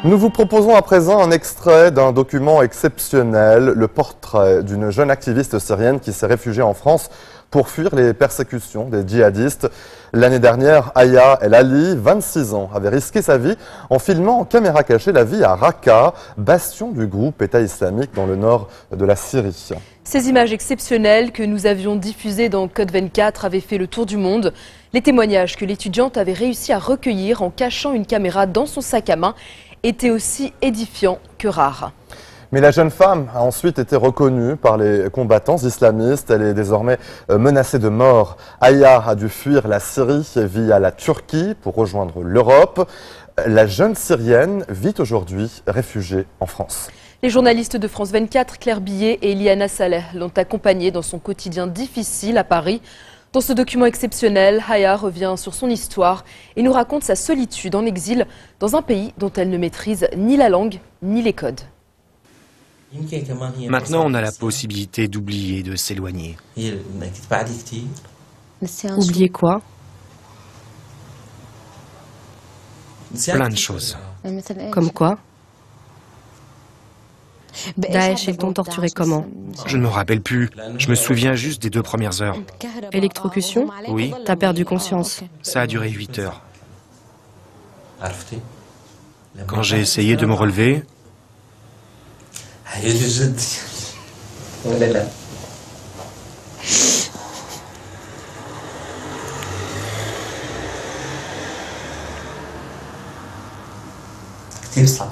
Nous vous proposons à présent un extrait d'un document exceptionnel, le portrait d'une jeune activiste syrienne qui s'est réfugiée en France pour fuir les persécutions des djihadistes. L'année dernière, Aya El Ali, 26 ans, avait risqué sa vie en filmant en caméra cachée la vie à Raqqa, bastion du groupe État islamique dans le nord de la Syrie. Ces images exceptionnelles que nous avions diffusées dans Code 24 avaient fait le tour du monde. Les témoignages que l'étudiante avait réussi à recueillir en cachant une caméra dans son sac à main étaient aussi édifiants que rares. Mais la jeune femme a ensuite été reconnue par les combattants islamistes. Elle est désormais menacée de mort. Aya a dû fuir la Syrie via la Turquie pour rejoindre l'Europe. La jeune Syrienne vit aujourd'hui réfugiée en France. Les journalistes de France 24, Claire Billet et Eliana Saleh, l'ont accompagnée dans son quotidien difficile à Paris. Dans ce document exceptionnel, Aya revient sur son histoire et nous raconte sa solitude en exil dans un pays dont elle ne maîtrise ni la langue ni les codes. Maintenant, on a la possibilité d'oublier, de s'éloigner. Oublier quoi? Plein de choses. Comme quoi? Daesh, ils t'ont torturé comment? Je ne me rappelle plus. Je me souviens juste des 2 premières heures. Électrocution? Oui. T'as perdu conscience? Ça a duré 8 heures. Quand j'ai essayé de me relever,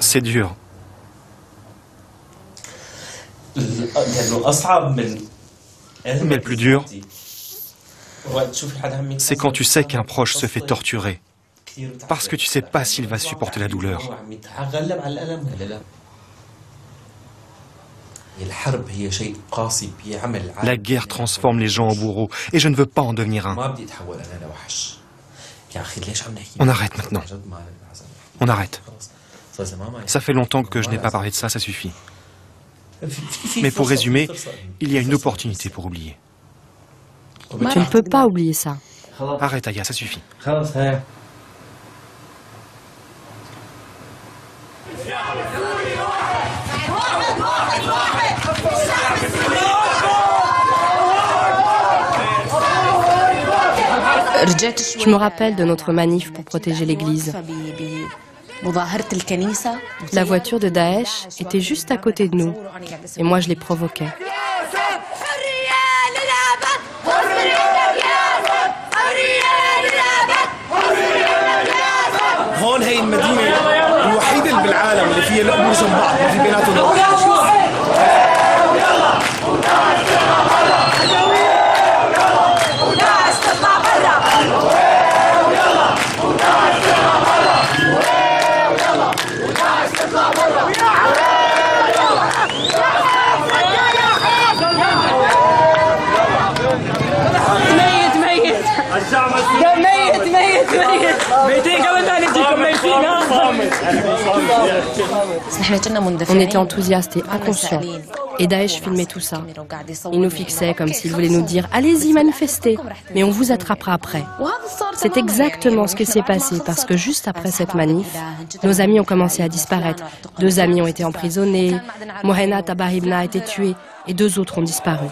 c'est dur. Mais le plus dur, c'est quand tu sais qu'un proche se fait torturer. Parce que tu sais pas s'il va supporter la douleur. La guerre transforme les gens en bourreaux et je ne veux pas en devenir un. On arrête maintenant. On arrête. Ça fait longtemps que je n'ai pas parlé de ça, ça suffit. Mais pour résumer, il y a une opportunité pour oublier. Tu ne peux pas oublier ça. Arrête, Aya, ça suffit. Je me rappelle de notre manif pour protéger l'église. La voiture de Daesh était juste à côté de nous et moi je les provoquais. هون هي المدينة الوحيدة اللي بالعالم اللي فيها الأمور جنب بعض ما في بيناتهم On était enthousiastes et inconscients. Et Daesh filmait tout ça. Il nous fixait comme s'il voulait nous dire « Allez-y, manifestez, mais on vous attrapera après ». C'est exactement ce qui s'est passé parce que juste après cette manif, nos amis ont commencé à disparaître. 2 amis ont été emprisonnés, Mohena Tabahibna a été tué et 2 autres ont disparu.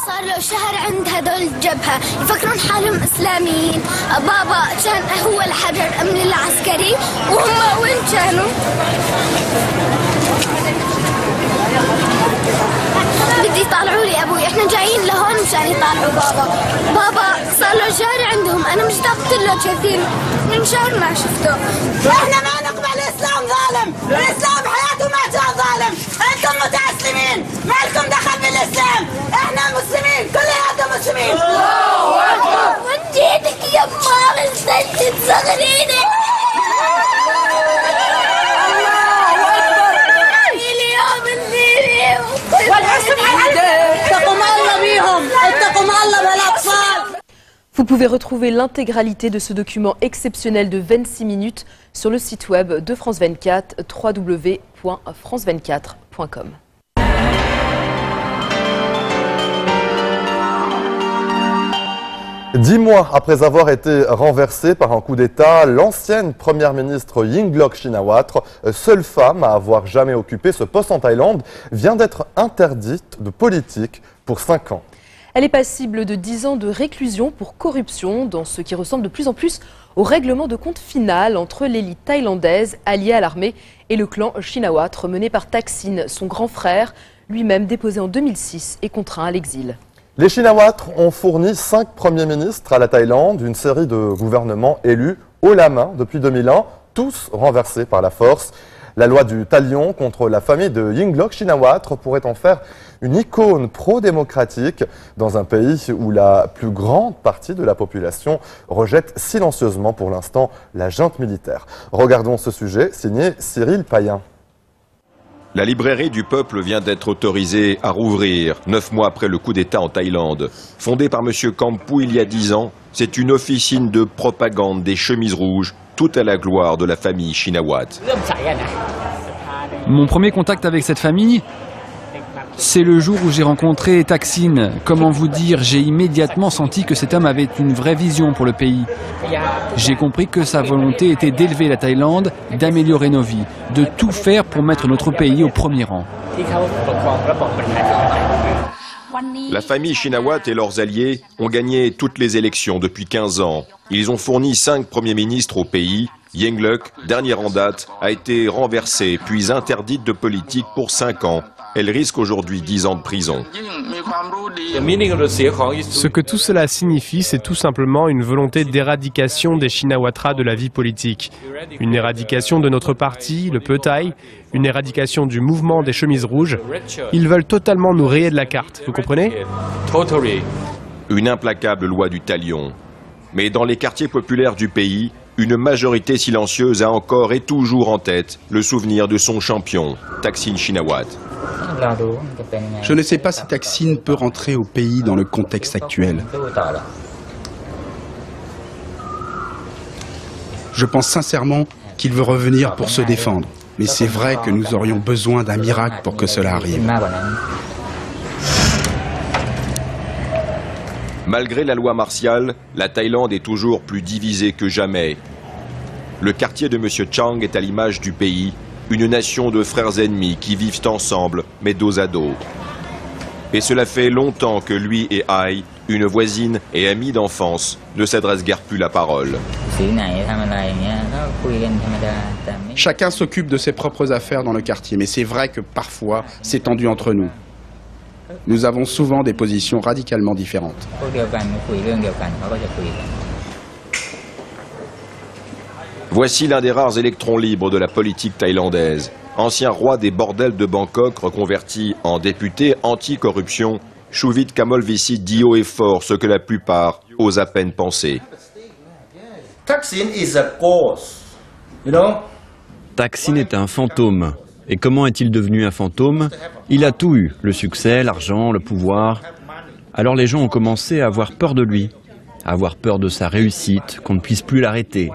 صار له شهر عند هدول الجبهة يفكرون حالهم إسلاميين بابا كان هو الحجر الأمن العسكري وهم وين كانوا بدي يطالعوا لي أبوي إحنا جايين لهون مشان يطالعوا بابا صار له شهر عندهم أنا مشتاقت له كثير من شهر ما شفته إحنا ما نقبل الإسلام ظالم الإسلام حياته ما كان ظالم أنتم متأسلمين ما لكم دخل بالإسلام إحنا مسلمين كلياتنا مسلمين الله أكبر من جيتك يا ماما ازاي تصغريني Vous pouvez retrouver l'intégralité de ce document exceptionnel de 26 minutes sur le site web de France 24, www.france24.com. 10 mois après avoir été renversée par un coup d'État, l'ancienne première ministre Yingluck Shinawatra, seule femme à avoir jamais occupé ce poste en Thaïlande, vient d'être interdite de politique pour 5 ans. Elle est passible de 10 ans de réclusion pour corruption, dans ce qui ressemble de plus en plus au règlement de compte final entre l'élite thaïlandaise alliée à l'armée et le clan Shinawatra mené par Thaksin, son grand frère, lui-même déposé en 2006 et contraint à l'exil. Les Shinawatra ont fourni 5 premiers ministres à la Thaïlande, une série de gouvernements élus haut la main depuis 2001, tous renversés par la force. La loi du talion contre la famille de Yingluck Shinawatra pourrait en faire une icône pro-démocratique dans un pays où la plus grande partie de la population rejette silencieusement pour l'instant la junte militaire. Regardons ce sujet, signé Cyril Payen. La librairie du peuple vient d'être autorisée à rouvrir 9 mois après le coup d'État en Thaïlande. Fondée par M. Kampu il y a 10 ans, c'est une officine de propagande des chemises rouges, tout à la gloire de la famille Shinawatra. Mon premier contact avec cette famille, c'est le jour où j'ai rencontré Thaksin. Comment vous dire, j'ai immédiatement senti que cet homme avait une vraie vision pour le pays. J'ai compris que sa volonté était d'élever la Thaïlande, d'améliorer nos vies, de tout faire pour mettre notre pays au premier rang. La famille Shinawatra et leurs alliés ont gagné toutes les élections depuis 15 ans. Ils ont fourni 5 premiers ministres au pays. Yingluck, dernière en date, a été renversée puis interdite de politique pour 5 ans. Elle risque aujourd'hui 10 ans de prison. Ce que tout cela signifie, c'est tout simplement une volonté d'éradication des Shinawatra de la vie politique. Une éradication de notre parti, le Pheu-Thai, une éradication du mouvement des chemises rouges. Ils veulent totalement nous rayer de la carte, vous comprenez? Une implacable loi du talion. Mais dans les quartiers populaires du pays, une majorité silencieuse a encore et toujours en tête le souvenir de son champion, Thaksin Shinawatra. Je ne sais pas si Thaksin peut rentrer au pays dans le contexte actuel. Je pense sincèrement qu'il veut revenir pour se défendre. Mais c'est vrai que nous aurions besoin d'un miracle pour que cela arrive. Malgré la loi martiale, la Thaïlande est toujours plus divisée que jamais. Le quartier de M. Chang est à l'image du pays, une nation de frères ennemis qui vivent ensemble, mais dos à dos. Et cela fait longtemps que lui et Ai, une voisine et amie d'enfance, ne s'adressent guère plus la parole. Chacun s'occupe de ses propres affaires dans le quartier, mais c'est vrai que parfois, c'est tendu entre nous. Nous avons souvent des positions radicalement différentes. Voici l'un des rares électrons libres de la politique thaïlandaise. Ancien roi des bordels de Bangkok, reconverti en député anti-corruption, Chuvit Kamolvisit dit haut et fort ce que la plupart osent à peine penser. Thaksin is a ghost, you know? Thaksin est un fantôme. Et comment est-il devenu un fantôme? Il a tout eu, le succès, l'argent, le pouvoir. Alors les gens ont commencé à avoir peur de lui, à avoir peur de sa réussite, qu'on ne puisse plus l'arrêter.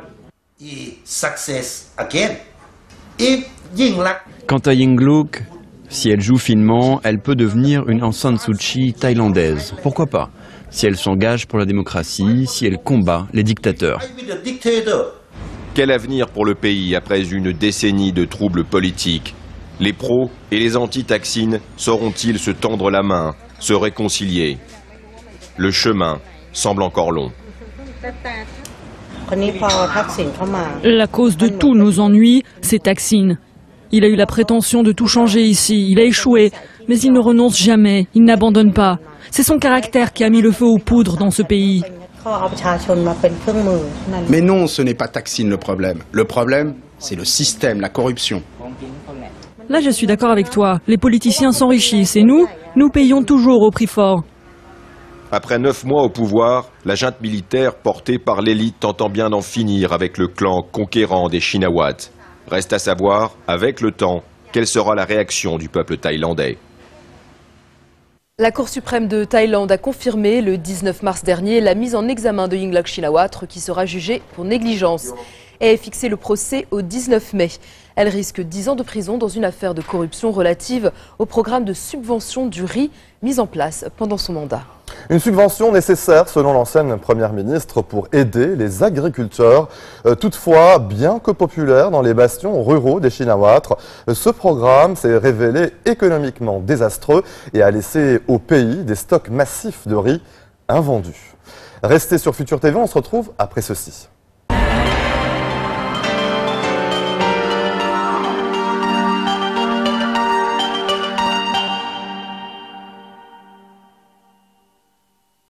Quant à Yingluck, si elle joue finement, elle peut devenir une Aung San Suu Kyi thaïlandaise. Pourquoi pas? Si elle s'engage pour la démocratie, si elle combat les dictateurs. Quel avenir pour le pays après une décennie de troubles politiques? Les pros et les anti-Thaksin sauront-ils se tendre la main, se réconcilier? Le chemin semble encore long. La cause de tous nos ennuis, c'est Thaksin. Il a eu la prétention de tout changer ici, il a échoué, mais il ne renonce jamais, il n'abandonne pas. C'est son caractère qui a mis le feu aux poudres dans ce pays. Mais non, ce n'est pas Thaksin le problème. Le problème, c'est le système, la corruption. Là, je suis d'accord avec toi. Les politiciens s'enrichissent et nous payons toujours au prix fort. Après 9 mois au pouvoir, la junte militaire portée par l'élite tentant bien d'en finir avec le clan conquérant des Shinawatra. Reste à savoir, avec le temps, quelle sera la réaction du peuple thaïlandais. La Cour suprême de Thaïlande a confirmé le 19 mars dernier la mise en examen de Yingluck Shinawatra qui sera jugé pour négligence et a fixé le procès au 19 mai. Elle risque 10 ans de prison dans une affaire de corruption relative au programme de subvention du riz mis en place pendant son mandat. Une subvention nécessaire, selon l'ancienne première ministre, pour aider les agriculteurs. Toutefois, bien que populaire dans les bastions ruraux des Shinawatra, ce programme s'est révélé économiquement désastreux et a laissé au pays des stocks massifs de riz invendus. Restez sur Futur TV, on se retrouve après ceci.